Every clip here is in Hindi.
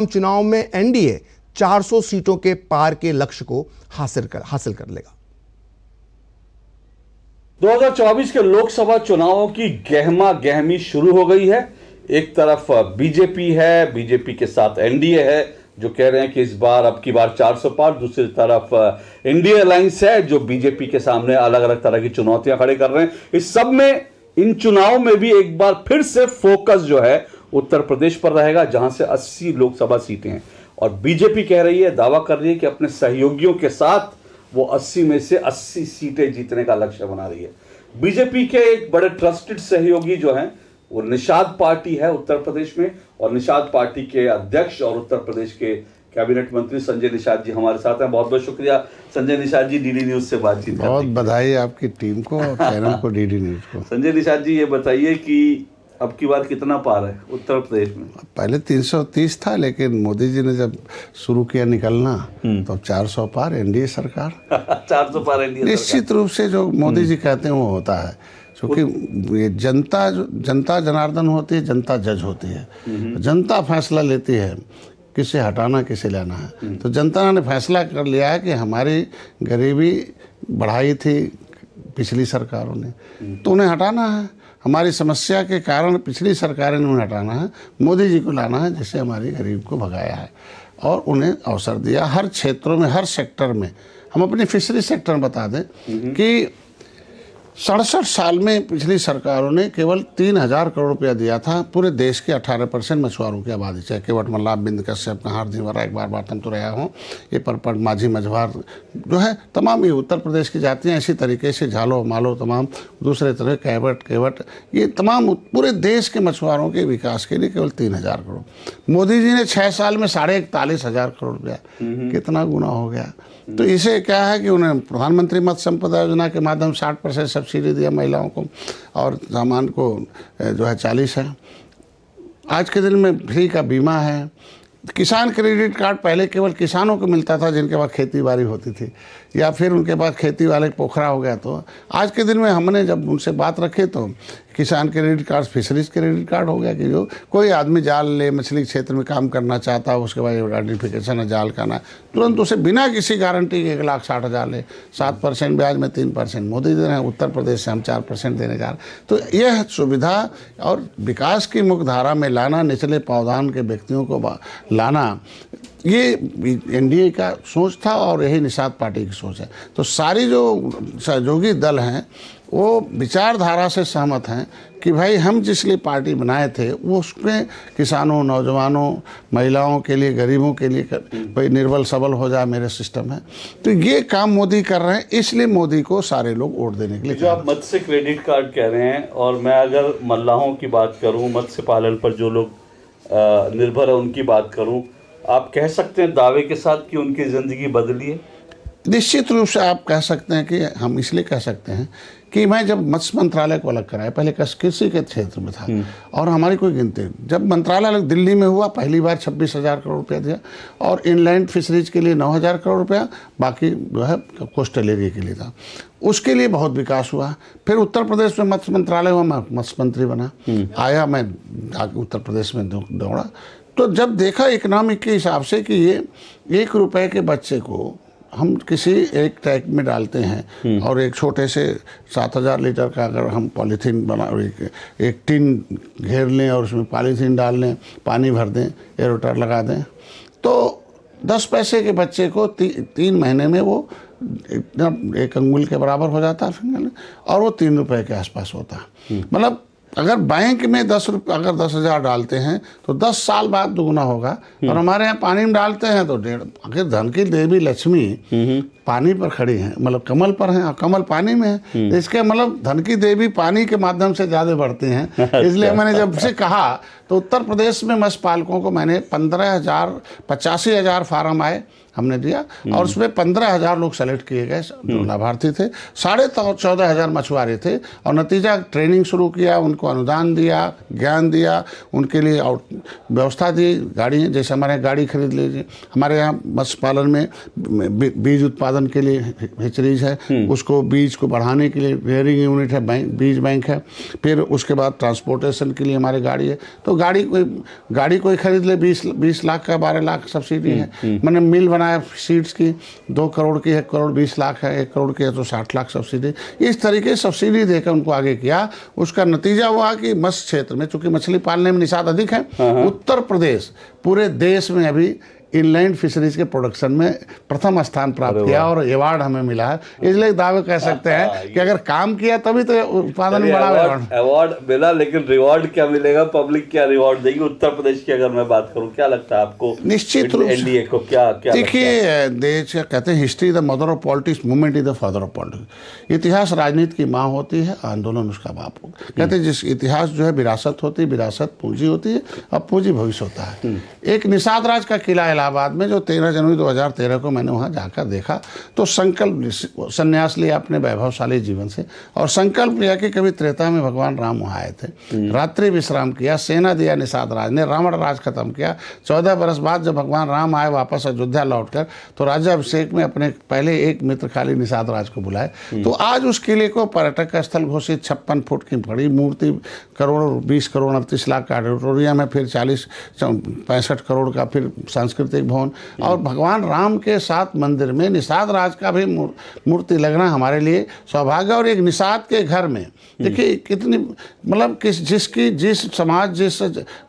चुनाव में एनडीए 400 सीटों के पार के लक्ष्य को हासिल कर लेगा। 2024 के लोकसभा चुनावों की गहमा गहमी शुरू हो गई है। एक तरफ बीजेपी है, बीजेपी के साथ एनडीए है जो कह रहे हैं कि इस बार अब की बार 400 पार। दूसरी तरफ इंडिया अलायंस है जो बीजेपी के सामने अलग अलग तरह की चुनौतियां खड़े कर रहे हैं। इस सब में इन चुनाव में भी एक बार फिर से फोकस जो है उत्तर प्रदेश पर रहेगा, जहां से 80 लोकसभा सीटें हैं। और बीजेपी कह रही है, दावा कर रही है कि अपने सहयोगियों के साथ वो 80 में से 80 सीटें जीतने का लक्ष्य बना रही है। बीजेपी के एक बड़े ट्रस्टेड सहयोगी जो हैं वो निषाद पार्टी है उत्तर प्रदेश में, और निषाद पार्टी के अध्यक्ष और उत्तर प्रदेश के कैबिनेट मंत्री संजय निषाद जी हमारे साथ हैं। बहुत बहुत शुक्रिया संजय निषाद जी, डीडी न्यूज से बातचीत करने। बहुत बधाई आपकी टीम को और चैनल को, डीडी न्यूज को। संजय निषाद जी, ये बताइए कि अब की बार कितना पार है उत्तर प्रदेश में? पहले 330 था, लेकिन मोदी जी ने जब शुरू किया निकलना तो अब 400 पार एनडीए सरकार। 400 पार एनडीए निश्चित रूप से जो मोदी जी कहते हैं वो होता है, क्योंकि ये जनता जनार्दन होती है, जनता जज होती है। जनता फैसला लेती है किसे हटाना किसे लाना है। तो जनता ने फैसला कर लिया है कि हमारी गरीबी बढ़ाई थी पिछली सरकारों ने, तो उन्हें हटाना है। हमारी समस्या के कारण पिछली सरकारें ने उन्हें हटाना है, मोदी जी को लाना है जिससे हमारी गरीब को भगाया है और उन्हें अवसर दिया हर क्षेत्रों में, हर सेक्टर में। हम अपनी फिशरी सेक्टर में बता दें कि 67 साल में पिछली सरकारों ने केवल 3000 करोड़ रुपया दिया था पूरे देश के 18% मछुआरों की आबादी, चाहे केवट मल्लाह, बिंद कश्यप, कहार धीवरा, एक बार बातम तो रहा हूँ, ये परपट, माझी, मझवार जो है, तमाम ये उत्तर प्रदेश की जातियाँ। इसी तरीके से झालो मालो, तमाम दूसरे तरह केवट, ये तमाम पूरे देश के मछुआरों के विकास के लिए केवल 3000 करोड़। मोदी जी ने 6 साल में 41,500 करोड़ रुपया, कितना गुना हो गया। तो इसे क्या है कि उन्हें प्रधानमंत्री मत्स्य संपदा योजना के माध्यम 60% सब्सिडी दिया महिलाओं को, और सामान को जो है 40 है। आज के दिन में फ्री का बीमा है। किसान क्रेडिट कार्ड पहले केवल किसानों को मिलता था जिनके पास खेती बाड़ी होती थी, या फिर उनके पास खेती वाले पोखरा हो गया। तो आज के दिन में हमने जब उनसे बात रखी तो किसान credit card fisheries credit card हो गया कि जो कोई आदमी जाल ले, मछली क्षेत्र में काम करना चाहता है, उसके बाद आइडेंटिफिकेशन है जाल का ना, तुरंत उसे बिना किसी गारंटी के 1,60,000 ले, 7% ब्याज में 3%। मोदी जी ने उत्तर प्रदेश से हम 4% देने जा रहे। तो यह सुविधा और विकास की मुख्यधारा में लाना, निचले पावदान के व्यक्तियों को लाना, ये एनडीए का सोच था और यही निषाद पार्टी की सोच है। तो सारी जो सहयोगी दल हैं वो विचारधारा से सहमत हैं कि भाई हम जिस लिए पार्टी बनाए थे वो उसमें किसानों, नौजवानों, महिलाओं के लिए, गरीबों के लिए भाई निर्बल सबल हो जाए मेरे सिस्टम है। तो ये काम मोदी कर रहे हैं, इसलिए मोदी को सारे लोग वोट देने के लिए। जो आप मत्स्य क्रेडिट कार्ड कह रहे हैं, और मैं अगर मल्लाहों की बात करूं, मत्स्य पालन पर जो लोग निर्भर है उनकी बात करूं, आप कह सकते हैं दावे के साथ कि उनकी ज़िंदगी बदली है? निश्चित रूप से आप कह सकते हैं कि हम इसलिए कह सकते हैं कि मैं जब मत्स्य मंत्रालय को अलग कराया, पहले कृषि के क्षेत्र में था और हमारी कोई गिनती, जब मंत्रालय अलग दिल्ली में हुआ पहली बार 26,000 करोड़ रुपया दिया, और इनलैंड फिशरीज के लिए 9,000 करोड़ रुपया, बाकी जो है कोस्टल एरिया के लिए था। उसके लिए बहुत विकास हुआ। फिर उत्तर प्रदेश में मत्स्य मंत्रालय हुआ, मैं मत्स्य मंत्री बना, आया, मैं उत्तर प्रदेश में दौड़ा। तो जब देखा इकोनॉमिक के हिसाब से कि ये 1 रुपये के बच्चे को हम किसी एक टैंक में डालते हैं और एक छोटे से 7,000 लीटर का अगर हम पॉलीथीन बना, एक टिन घेर लें और उसमें पॉलीथीन डाल लें, पानी भर दें, एरोटर लगा दें, तो 10 पैसे के बच्चे को 3 महीने में वो एक अंगुल के बराबर हो जाता है, और वो 3 रुपये के आसपास होता है। मतलब अगर बैंक में 10,000 डालते हैं तो 10 साल बाद दुगुना होगा। और हमारे यहाँ पानी में डालते हैं तो अगर धन की देवी लक्ष्मी पानी पर खड़ी हैं, मतलब कमल पर हैं, और कमल पानी में है, इसके मतलब धन की देवी पानी के माध्यम से ज़्यादा बढ़ती हैं। इसलिए मैंने जब से कहा तो उत्तर प्रदेश में मत्स्य पालकों को मैंने 85,000 फार्म आए, हमने दिया, और उसमें 15,000 लोग सेलेक्ट किए गए जो लाभार्थी थे। 14,500 मछुआरे थे, और नतीजा ट्रेनिंग शुरू किया, उनको अनुदान दिया, ज्ञान दिया, उनके लिए व्यवस्था दी, गाड़ी, जैसे हमारे यहाँ गाड़ी खरीद लीजिए। हमारे यहाँ मत्स्य पालन में बीज उत्पादन के लिए हिचरीज है, उसको बीज को बढ़ाने के लिए रियरिंग यूनिट है, बीज बैंक है, फिर उसके बाद ट्रांसपोर्टेशन के लिए हमारी गाड़ी है। तो गाड़ी कोई खरीद ले 20 लाख का 12 लाख सब्सिडी है। मैंने मिल बनाया सीड्स की 2 करोड़ की, 1 करोड़ 20 लाख है, 1 करोड़ की है तो 60 लाख सब्सिडी। इस तरीके से सब्सिडी देकर उनको आगे किया। उसका नतीजा हुआ कि मत्स्य क्षेत्र में, चूंकि मछली पालने में निषाद अधिक है, उत्तर प्रदेश पूरे देश में अभी इनलैंड फिशरीज के प्रोडक्शन में प्रथम स्थान प्राप्त किया और अवार्ड हमें मिला है। इसलिए दावे कह सकते हैं कि अगर काम किया तभी तो उत्पादन में बड़ा अवार्ड मिला, लेकिन रिवॉर्ड क्या मिलेगा, पब्लिक क्या रिवॉर्ड देगी उत्तर प्रदेश की? अगर मैं बात करूं, क्या लगता है आपको निश्चित रूप से एनडीए को क्या क्या? देखिए, देश का कहते हैं history the mother of politics, movement is the father of politics. इतिहास राजनीति की माँ होती है, आंदोलन उसका बाप होगा। कहते हैं जिस इतिहास जो है विरासत होती है, विरासत पूंजी होती है, अब पूंजी भविष्य होता है। एक निषाद राज का किला इलाहाबाद में जो 13 जनवरी 2013 को मैंने वहाँ जाकर देखा, तो संकल्प संन्यास लिया अपने वैभवशाली जीवन से और संकल्प लिया कि कभी त्रेता में भगवान राम वहाँ आए थे, रात्रि विश्राम किया, सेना दिया निषाद राज ने, रावण राज खत्म किया। 14 बरस बाद जब भगवान राम आए वापस अयोध्या लौटकर, तो राज्याभिषेक में अपने पहले एक मित्र खाली निषाद राज को बुलाए। तो आज उस किले को पर्यटक का स्थल घोषित, 56 फुट की बड़ी मूर्ति, करोड़ 20 करोड़ 38 लाख का ऑडिटोरियम है, फिर 65 करोड़ का फिर सांस्कृतिक भवन, और भगवान राम के साथ मंदिर में निषाद राज का भी मूर्ति लगना हमारे लिए सौभाग्य। और एक निषाद के घर में देखिए कितनी, मतलब जिस समाज, जिस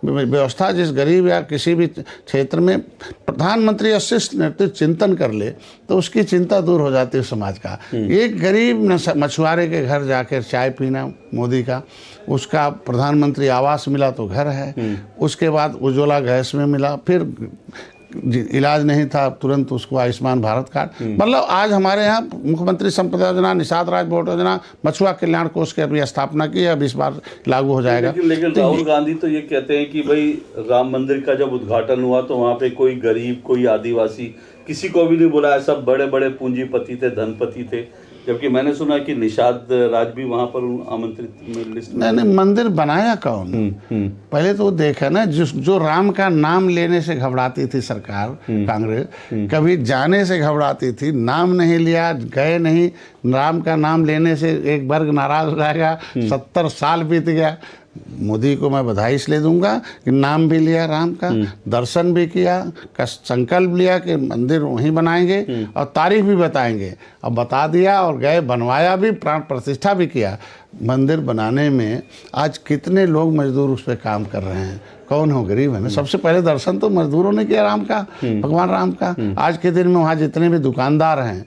व्यवस्था, जिस गरीब या किसी भी क्षेत्र में प्रधानमंत्री अशिष्ट नेतृत्व चिंतन कर ले तो उसकी चिंता दूर हो जाती है समाज का। एक गरीब मछुआरे के घर जाकर चाय पीना मोदी का, उसका प्रधानमंत्री आवास मिला तो घर है, उसके बाद उज्ज्वला गैस में मिला, फिर इलाज नहीं था तुरंत उसको आयुष्मान भारत कार्ड। मतलब आज हमारे यहाँ मुख्यमंत्री संपदा योजना, निषाद राज बोर्ड योजना, मछुआ कल्याण कोष की अभी स्थापना की है, अब इस बार लागू हो जाएगा। लेकिन राहुल गांधी तो ये कहते हैं कि भाई राम मंदिर का जब उद्घाटन हुआ तो वहाँ पे कोई गरीब, कोई आदिवासी, किसी को भी नहीं बुलाया, सब बड़े बड़े पूंजीपति थे, धनपति थे, जबकि मैंने सुना कि निषाद राज भी वहां पर आमंत्रित लिस्ट में। नहीं, मंदिर बनाया कौन? पहले तो देखा ना, जो राम का नाम लेने से घबराती थी सरकार कांग्रेस, कभी जाने से घबराती थी, नाम नहीं लिया, गए नहीं, राम का नाम लेने से एक वर्ग नाराज हो जाएगा। 70 साल बीत गया। मोदी को मैं बधाई इसलिए दूंगा कि नाम भी लिया राम का, दर्शन भी किया, संकल्प लिया कि मंदिर वहीं बनाएंगे और तारीख भी बताएंगे, अब बता दिया और गए, बनवाया भी, प्राण प्रतिष्ठा भी किया। मंदिर बनाने में आज कितने लोग मजदूर उस पर काम कर रहे हैं, कौन हो? गरीब है ना। सबसे पहले दर्शन तो मजदूरों ने किया राम का, भगवान राम का। आज के दिन में वहाँ जितने भी दुकानदार हैं,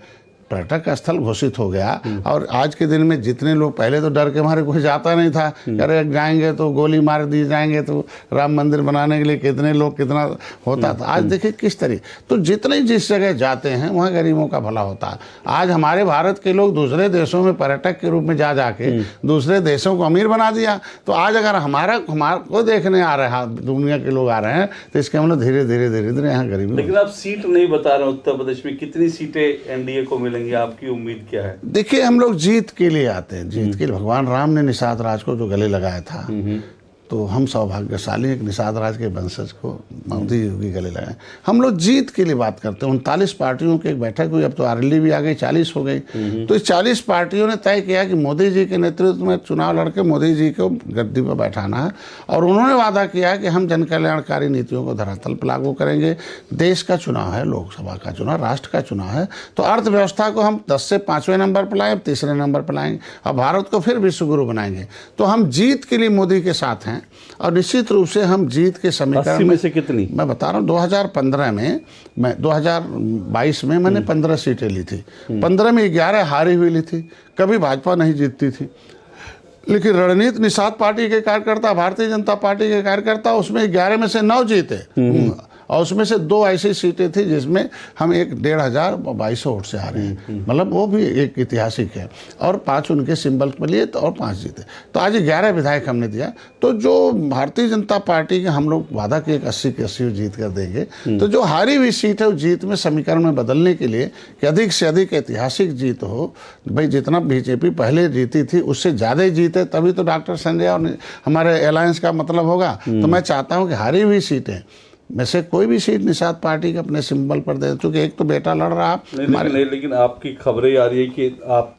पर्यटक स्थल घोषित हो गया। और आज के दिन में जितने लोग, पहले तो डर के मारे कोई जाता नहीं था, अरे जाएंगे तो गोली मार दिए जाएंगे, तो राम मंदिर बनाने के लिए कितने लोग, कितना होता था। आज देखिए किस तरीके, तो जितने जिस जगह जाते हैं वहाँ गरीबों का भला होता है। आज हमारे भारत के लोग दूसरे देशों में पर्यटक के रूप में जा जाके दूसरे देशों को अमीर बना दिया। तो आज अगर हमारा को देखने आ रहे हैं, दुनिया के लोग आ रहे हैं, तो इसके मतलब धीरे धीरे यहाँ गरीब। लेकिन आप सीट नहीं बता रहे, उत्तर प्रदेश में कितनी सीटें एनडीए को मिलेंगी, आपकी उम्मीद क्या है? देखिए, हम लोग जीत के लिए आते हैं, जीत के लिए। भगवान राम ने निषाद राज को जो गले लगाया था, तो हम सौभाग्यशाली एक निषाद राज के वंशज को मोदी योगी गले लगाए। हम लोग जीत के लिए बात करते हैं। 39 पार्टियों की एक बैठक हुई, अब तो आरएलडी भी आ गई, 40 हो गई। तो इस 40 पार्टियों ने तय किया कि मोदी जी के नेतृत्व में चुनाव लड़के मोदी जी को गद्दी पर बैठाना है। और उन्होंने वादा किया कि हम जन कल्याणकारी नीतियों को धरातल पर लागू करेंगे। देश का चुनाव है, लोकसभा का चुनाव, राष्ट्र का चुनाव है, तो अर्थव्यवस्था को हम 10 से 5वें नंबर पर लाएं, 3रे नंबर पर लाएंगे और भारत को फिर विश्व गुरु बनाएंगे। तो हम जीत के लिए मोदी के साथ हैं और निश्चित रूप से हम जीत के समीकरण में से कितनी, मैं बता रहा हूँ, 2015 में, मैं 2022 में मैंने 15 सीटें ली थी। 15 में 11 हारी हुई ली थी। कभी भाजपा नहीं जीतती थी, लेकिन रणनीति निषाद पार्टी के कार्यकर्ता, भारतीय जनता पार्टी के कार्यकर्ता, उसमें 11 में से 9 जीते और उसमें से 2 ऐसी सीटें थी जिसमें हम 1,500 वोट से हारे हैं। मतलब वो भी एक ऐतिहासिक है। और 5 उनके सिंबल पर लिए तो और 5 जीते। तो आज 11 विधायक हमने दिया। तो जो भारतीय जनता पार्टी के हम लोग वादा किए 80 के 80 जीत कर देंगे, तो जो हारी हुई सीट है वो जीत में समीकरण में बदलने के लिए कि अधिक से अधिक ऐतिहासिक जीत हो। भाई जितना बीजेपी पहले जीती थी उससे ज़्यादा जीते, तभी तो डॉक्टर संजय और हमारे अलायंस का मतलब होगा। तो मैं चाहता हूँ कि हारी हुई सीटें में से कोई भी सीट निषाद पार्टी के अपने सिंबल पर दे, क्योंकि एक तो बेटा लड़ रहा नहीं, लेकिन आपकी खबरें आ रही है कि आप